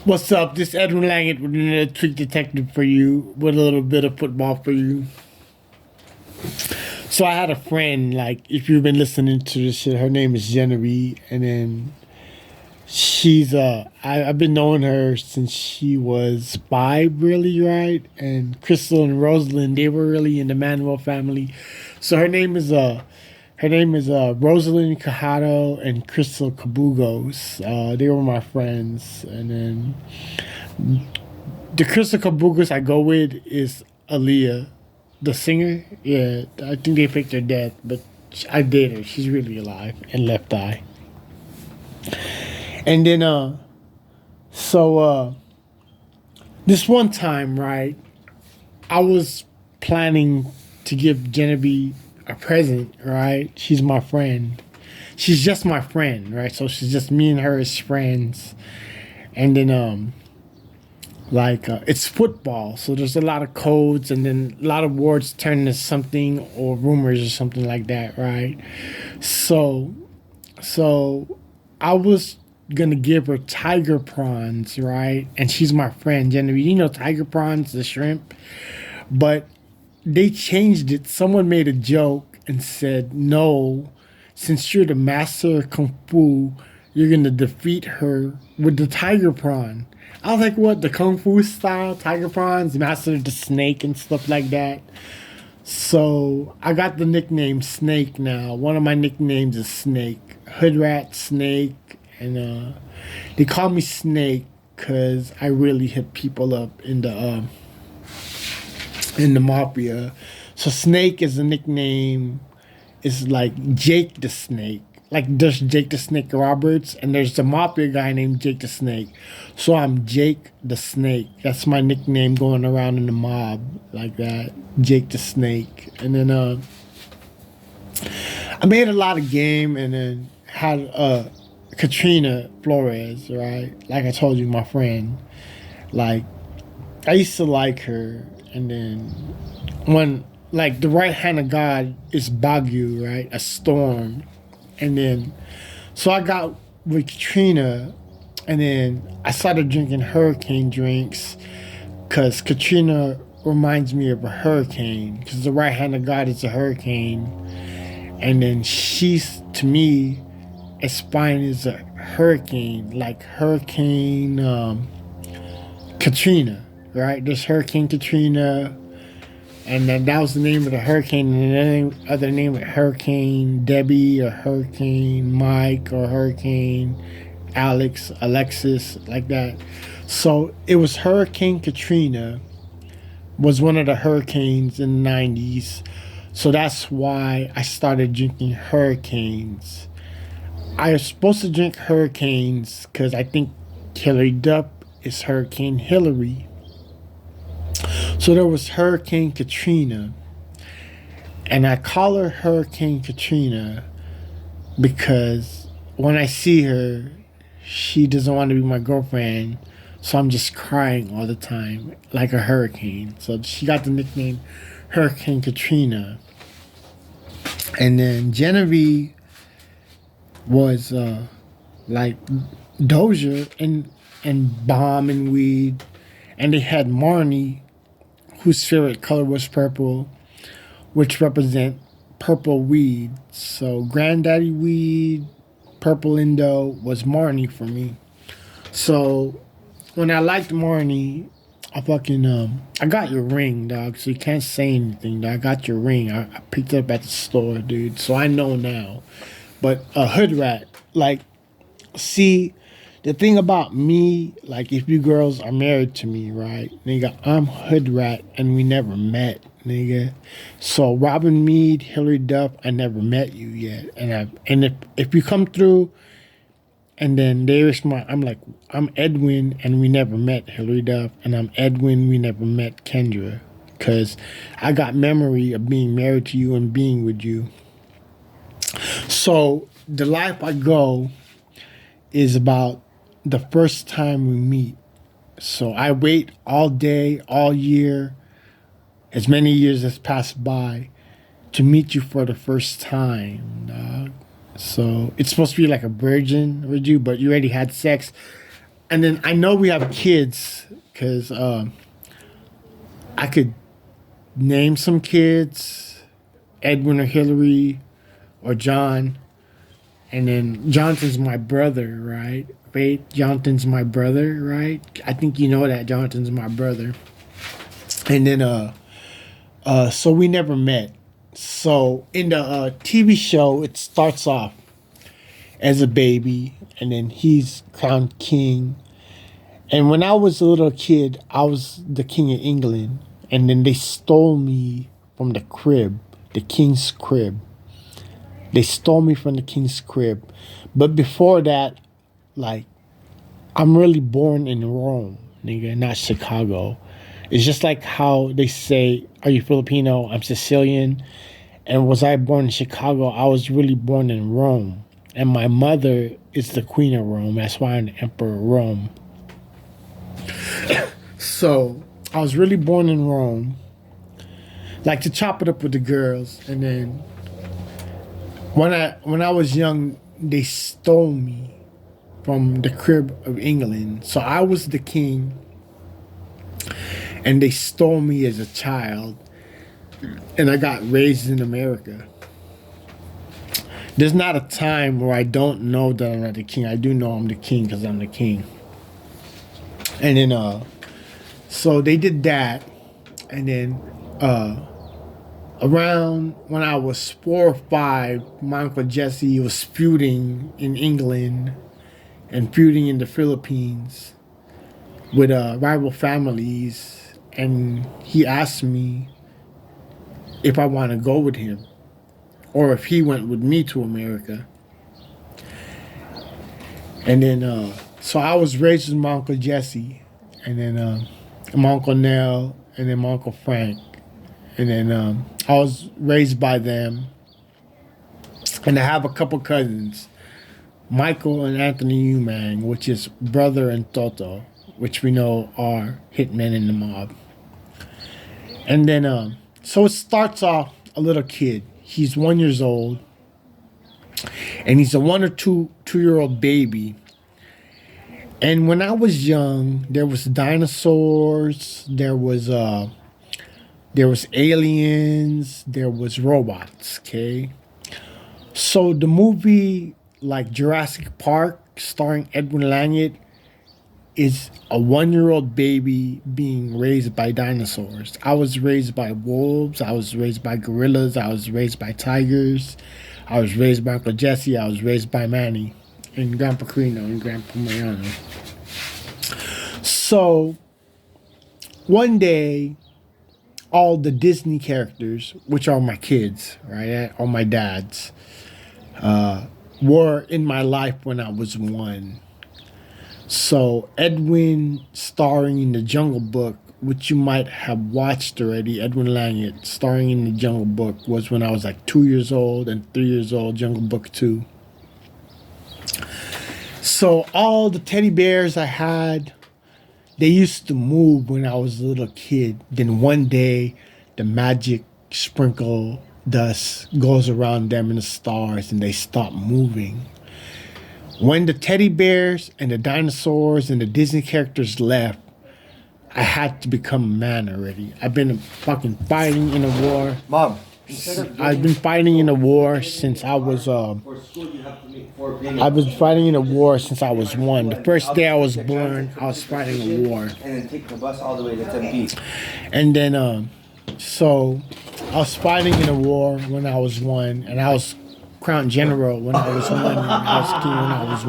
What's up? This Edwin Langett with another Tweak Detective for you, with a little bit of football for you. So I had a friend, like, if you've been listening to this shit, her name is Genevieve, and then I've been knowing her since she was 5, really, right? And Crystal and Rosalind, they were really in the Manuel family. So her name is Rosalind Cajado and Crystal Cabugos. They were my friends, and then the Crystal Cabugos I go with is Aaliyah, the singer. Yeah, I think they picked her dead, but I date her. She's really alive and left eye. And then so this one time, right, I was planning to give Genevieve a present, right? She's my friend. She's just my friend, right? So she's just me and her as friends. And then it's football, so there's a lot of codes, and then a lot of words turn into something or rumors or something like that, right? So so I was gonna give her tiger prawns, right? And she's my friend Genevieve. You know, tiger prawns, the shrimp. But they changed it. Someone made a joke and said, no, since you're the master of kung fu, you're gonna defeat her with the tiger prawn. I was like, what, the kung fu style tiger prawns, master of the snake and stuff like that. So I got the nickname Snake now. One of my nicknames is Snake, Hood Rat Snake, and they call me Snake because I really hit people up in the mafia. So Snake is a nickname. It's like Jake the Snake. Like there's Jake the Snake Roberts, and there's the mafia guy named Jake the Snake. So I'm Jake the Snake. That's my nickname going around in the mob like that. Jake the Snake. And then I made a lot of game, and then had Katrina Flores, right? Like I told you, my friend. Like I used to like her, and then when like the right hand of God is Bagyu, right? A storm. And then so I got with Katrina, and then I started drinking hurricane drinks because Katrina reminds me of a hurricane because the right hand of God is a hurricane. And then she's, to me, as fine as a hurricane, like Hurricane Katrina, right? There's Hurricane Katrina, and then that was the name of the hurricane, and the other name of Hurricane Debbie or Hurricane Mike or Hurricane Alexis, like that. So it was Hurricane Katrina was one of the hurricanes in the 90s. So that's why I started drinking hurricanes. I was supposed to drink hurricanes because I think Hillary Duff is Hurricane Hillary. So there was Hurricane Katrina, and I call her Hurricane Katrina because when I see her, she doesn't want to be my girlfriend, so I'm just crying all the time like a hurricane. So she got the nickname Hurricane Katrina. And then Genevieve was like Doja and Bomb and Weed, and they had Marnie, whose favorite color was purple, which represent purple weed. So Granddaddy Weed, Purple Indo was Marnie for me. So when I liked Marnie, I got your ring, dog. So you can't say anything. Dog. I got your ring. I picked it up at the store, dude. So I know now. But a hood rat, like, see, the thing about me, like, if you girls are married to me, right, nigga, I'm hood rat and we never met, nigga. So Robin Meade, Hillary Duff, I never met you yet, and if you come through, and then there's I'm like, I'm Edwin and we never met Hillary Duff, and I'm Edwin, we never met Kendra, cause I got memory of being married to you and being with you. So the life I go is about the first time we meet. So I wait all day, all year, as many years as pass by, to meet you for the first time, dog. So it's supposed to be like a virgin with you, but you already had sex and then I know we have kids because I could name some kids, Edwin or Hillary or John, and then Jonathan's my brother, right? Wait, Jonathan's my brother, right? I think you know that Jonathan's my brother. And then so we never met. So in the TV show, it starts off as a baby, and then he's crowned king. And when I was a little kid, I was the king of England, and then they stole me from the crib, the king's crib. They stole me from the king's crib. But before that, like, I'm really born in Rome, nigga, not Chicago. It's just like how they say, are you Filipino? I'm Sicilian. And was I born in Chicago? I was really born in Rome. And my mother is the queen of Rome. That's why I'm the emperor of Rome. So I was really born in Rome. Like to chop it up with the girls. And then when I was young, they stole me from the crib of England. So I was the king. And they stole me as a child. And I got raised in America. There's not a time where I don't know that I'm not the king. I do know I'm the king because I'm the king. And then, so they did that. And then, around when I was 4 or 5, my Uncle Jesse was feuding in England and feuding in the Philippines with rival families. And he asked me if I want to go with him or if he went with me to America. And then, so I was raised with my Uncle Jesse, and then my Uncle Nell, and then my Uncle Frank. And then I was raised by them. And I have a couple cousins, Michael and Anthony Umang, which is brother and Toto, which we know are hitmen in the mob. And then, so it starts off a little kid. He's 1 year old, and he's a 1 or 2 year old baby. And when I was young, there was dinosaurs, there was aliens, there was robots. Okay, so the movie like Jurassic Park, starring Edwin Langit, is a 1 year old baby being raised by dinosaurs. I was raised by wolves. I was raised by gorillas. I was raised by tigers. I was raised by Uncle Jesse. I was raised by Manny and Grandpa Carino and Grandpa Mariano. So one day, all the Disney characters, which are my kids, right, or my dad's, were in my life when I was 1. So Edwin, starring in the Jungle Book, which you might have watched already, Edwin Langit, starring in the Jungle Book, was when I was like 2 years old and 3 years old, Jungle Book 2. So all the teddy bears I had, they used to move when I was a little kid. Then one day, the magic sprinkle dust goes around them and the stars, and they stop moving. When the teddy bears and the dinosaurs and the Disney characters left, I had to become a man already. I've been fucking fighting in a war. Mom. I've been fighting in a war since I was I've been fighting in a war since I was 1. The first day I was born, I was fighting a war. And then take the bus all the way to Tempe. And then so I was fighting in a war when I was 1, and I was crowned general when I was 1, and I was king when I was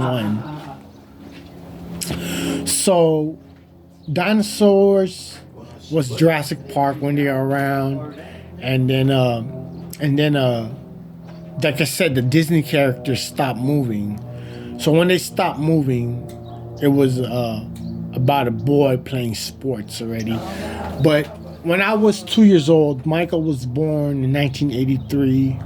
1. So dinosaurs was Jurassic Park when they were around, and then like I said, the Disney characters stopped moving. So when they stopped moving, it was about a boy playing sports already. But when I was 2 years old, Michael was born in 1983.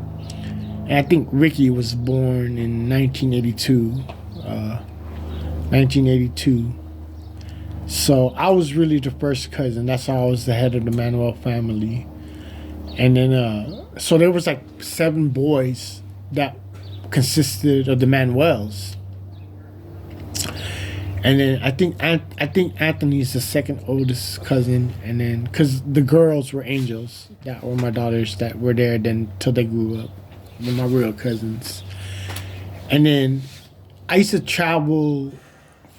And I think Ricky was born in 1982. So I was really the first cousin. That's how I was the head of the Manuel family. And then, so there was like 7 boys that consisted of the Manuels. And then I think Anthony's the second oldest cousin, and then because the girls were angels that were my daughters that were there then till they grew up, they're my real cousins. And then I used to travel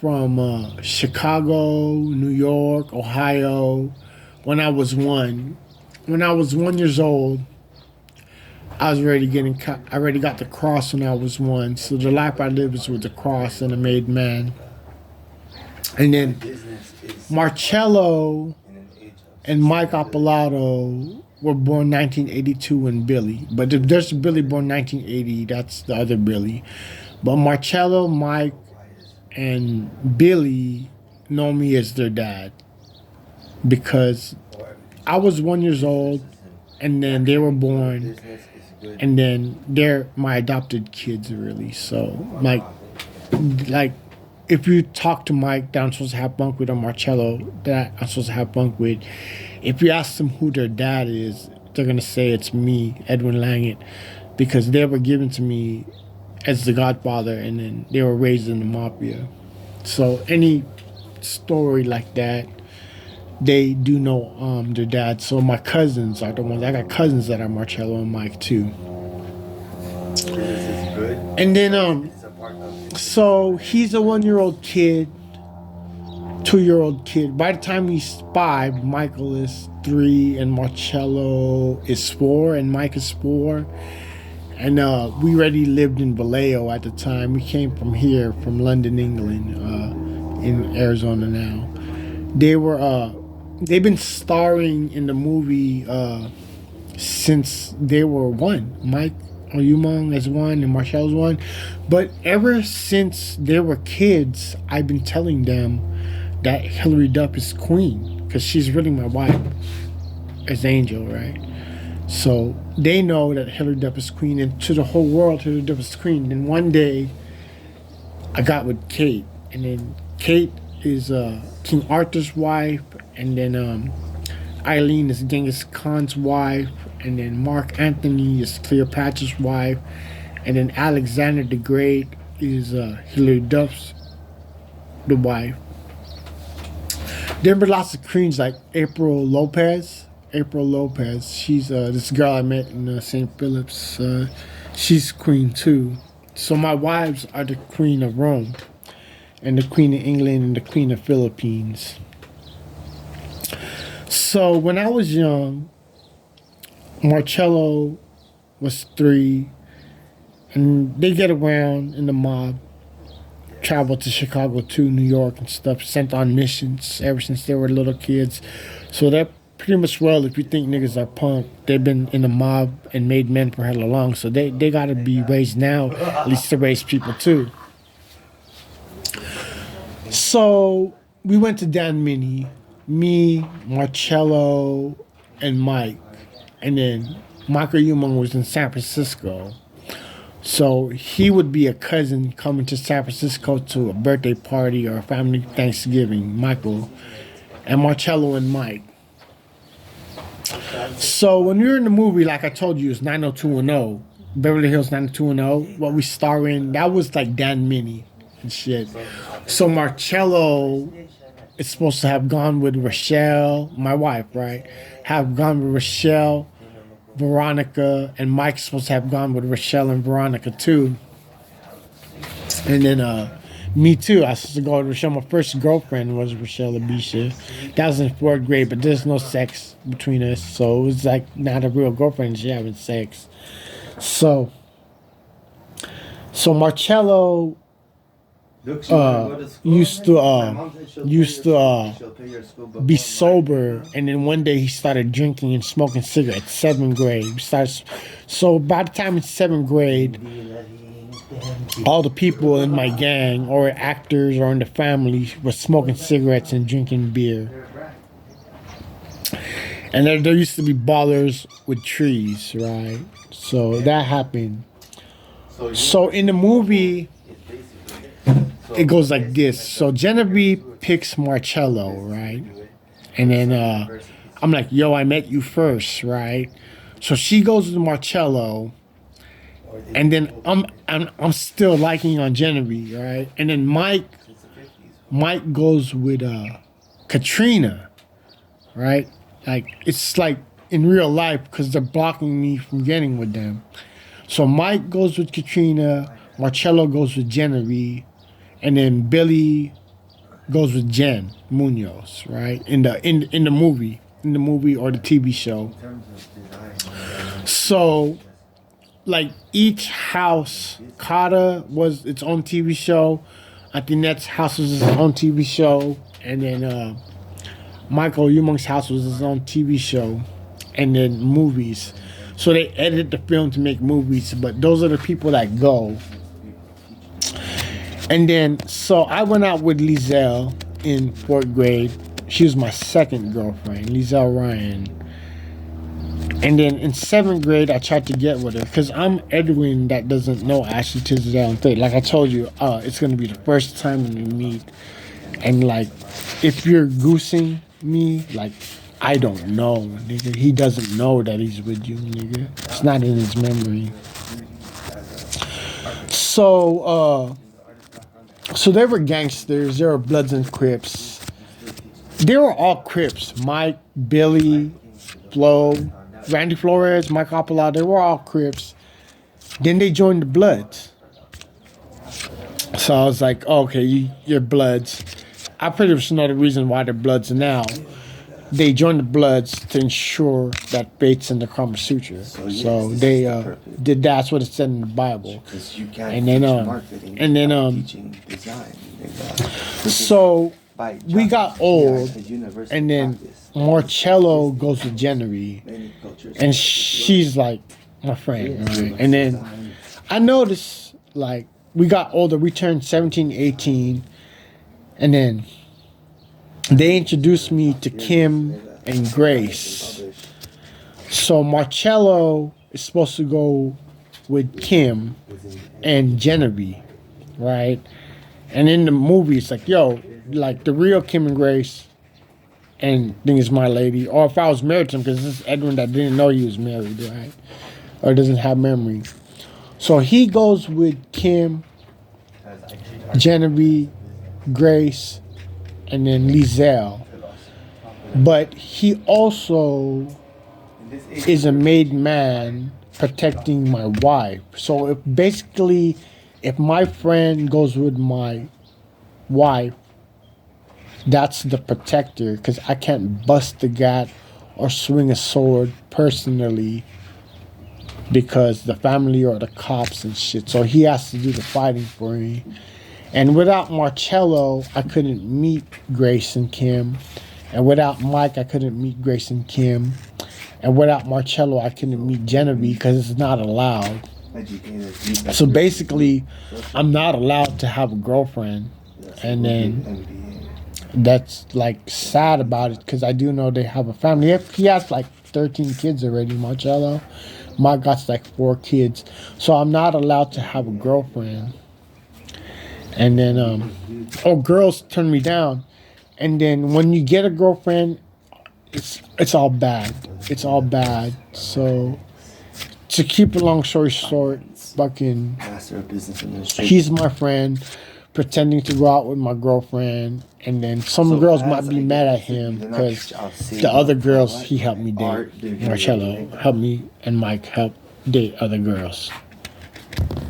from Chicago, New York, Ohio when I was one. When I was 1 years old, I was already I already got the cross when I was one. So the life I lived was with the cross and a made man. And then Marcello and Mike Appilato were born 1982 and Billy. But if there's Billy born 1980, that's the other Billy. But Marcello, Mike, and Billy know me as their dad because I was 1 years old and then they were born and then they're my adopted kids really. So like if you talk to Mike that I'm supposed to have bunk with or Marcello that I'm supposed to have bunk with, if you ask them who their dad is, they're gonna say it's me, Edwin Langett, because they were given to me as the godfather and then they were raised in the mafia. So any story like that, they do know their dad. So my cousins are the ones. I got cousins that are Marcello and Mike too. And then so he's a 1 year old kid, 2 year old kid. By the time he's 5, Michael is 3, and Marcello is 4, and Mike is 4. And we already lived in Vallejo at the time. We came from here, from London, England, in Arizona now. They've been starring in the movie since they were 1. Mike Oyumong is 1 and Marcello's 1. But ever since they were kids, I've been telling them that Hillary Duff is queen because she's really my wife as Angel, right? So they know that Hillary Duff is queen, and to the whole world, Hillary Duff is queen. And one day, I got with Kate, and then Kate is King Arthur's wife, and then Eileen is Genghis Khan's wife, and then Mark Antony is Cleopatra's wife, and then Alexander the Great is Hillary Duff's the wife. There were lots of queens like April Lopez. She's this girl I met in St. Philip's. She's queen too. So my wives are the queen of Rome, and the queen of England, and the queen of Philippines. So when I was young, Marcello was 3, and they get around in the mob, travel to Chicago to New York and stuff, sent on missions ever since they were little kids. So they're pretty much, well, if you think niggas are punk, they've been in the mob and made men for hella long. So they gotta be raised now, at least to raise people too. So we went to Dan Mini, me, Marcello, and Mike. And then Michael Umong was in San Francisco. So he would be a cousin coming to San Francisco to a birthday party or a family Thanksgiving, Michael, and Marcello and Mike. So when we were in the movie, like I told you, it's 90210, Beverly Hills 90210, what we star in, that was like Dan Mini and shit. So Marcello is supposed to have gone with Rochelle, my wife, right? Have gone with Rochelle, Veronica, and Mike's supposed to have gone with Rochelle and Veronica too. And then me too. I was supposed to go with Rochelle. My first girlfriend was Rochelle Abisha. That was in 4th grade, but there's no sex between us, so it was like not a real girlfriend. She having sex. So Marcello used to be sober, and then one day he started drinking and smoking cigarettes. 7th grade. So by the time in 7th grade, all the people in my gang or actors or in the family were smoking cigarettes and drinking beer. And there used to be ballers with trees, right? So that happened. So in the movie, it goes like this. So Genevieve picks Marcello, right? And then I'm like, yo, I met you first, right? So she goes with Marcello, and then I'm still liking on Genevieve, right? And then Mike Mike goes with Katrina, right? Like it's like in real life because they're blocking me from getting with them. So Mike goes with Katrina, Marcello goes with Genevieve, and then Billy goes with Jen Munoz, right? In the movie or the TV show. So like each house, Carter was its own TV show. I think Net's house was his own TV show, and then Michael Young's house was his own TV show, and then movies. So they edited the film to make movies, but those are the people that go. And then, so I went out with Lizelle in 4th grade. She was my second girlfriend, Lizelle Ryan. And then in 7th grade, I tried to get with her because I'm Edwin that doesn't know Ashley Tisdale and Faith. Like I told you, it's going to be the first time we meet. And like, if you're goosing me, like, I don't know, nigga. He doesn't know that he's with you, nigga. It's not in his memory. So they were gangsters. They were Bloods and Crips. They were all Crips. Mike, Billy, Flo, Randy Flores, Mike Oppola. They were all Crips. Then they joined the Bloods. So I was like, oh, okay, you're Bloods. I pretty much know the reason why they're Bloods now. They joined the Bloods to ensure that Faith's in the Kama Sutra. So they did that's what it said in the Bible. And then so we got old, and then Marcello goes to Genevieve, and she's like my friend, right? And then I noticed, like, we got older, we turned 17, 18, and then they introduced me to Kim and Grace. So Marcello is supposed to go with Kim and Genevieve, right? And in the movie, it's like, yo, like the real Kim and Grace, and thing is my lady. Or if I was married to him, because this is Edwin that didn't know he was married, right? Or doesn't have memory. So he goes with Kim, Genevieve, Grace, and then Lizelle. But he also is a made man protecting my wife. So if my friend goes with my wife, that's the protector, because I can't bust the gat or swing a sword personally because the family or the cops and shit. So he has to do the fighting for me. And without Marcello, I couldn't meet Grace and Kim. And without Mike, I couldn't meet Grace and Kim. And without Marcello, I couldn't meet Genevieve because it's not allowed. So basically, I'm not allowed to have a girlfriend. And then that's like sad about it, because I do know they have a family. He has like 13 kids already, Marcello. Mike got like 4 kids. So I'm not allowed to have a girlfriend. And then, girls turn me down. And then when you get a girlfriend, it's all bad. It's all bad. So to keep a long story short, fucking, he's my friend, pretending to go out with my girlfriend. And then some girls might be mad at him because the other girls he helped me date. Marcello helped me, and Mike helped date other girls.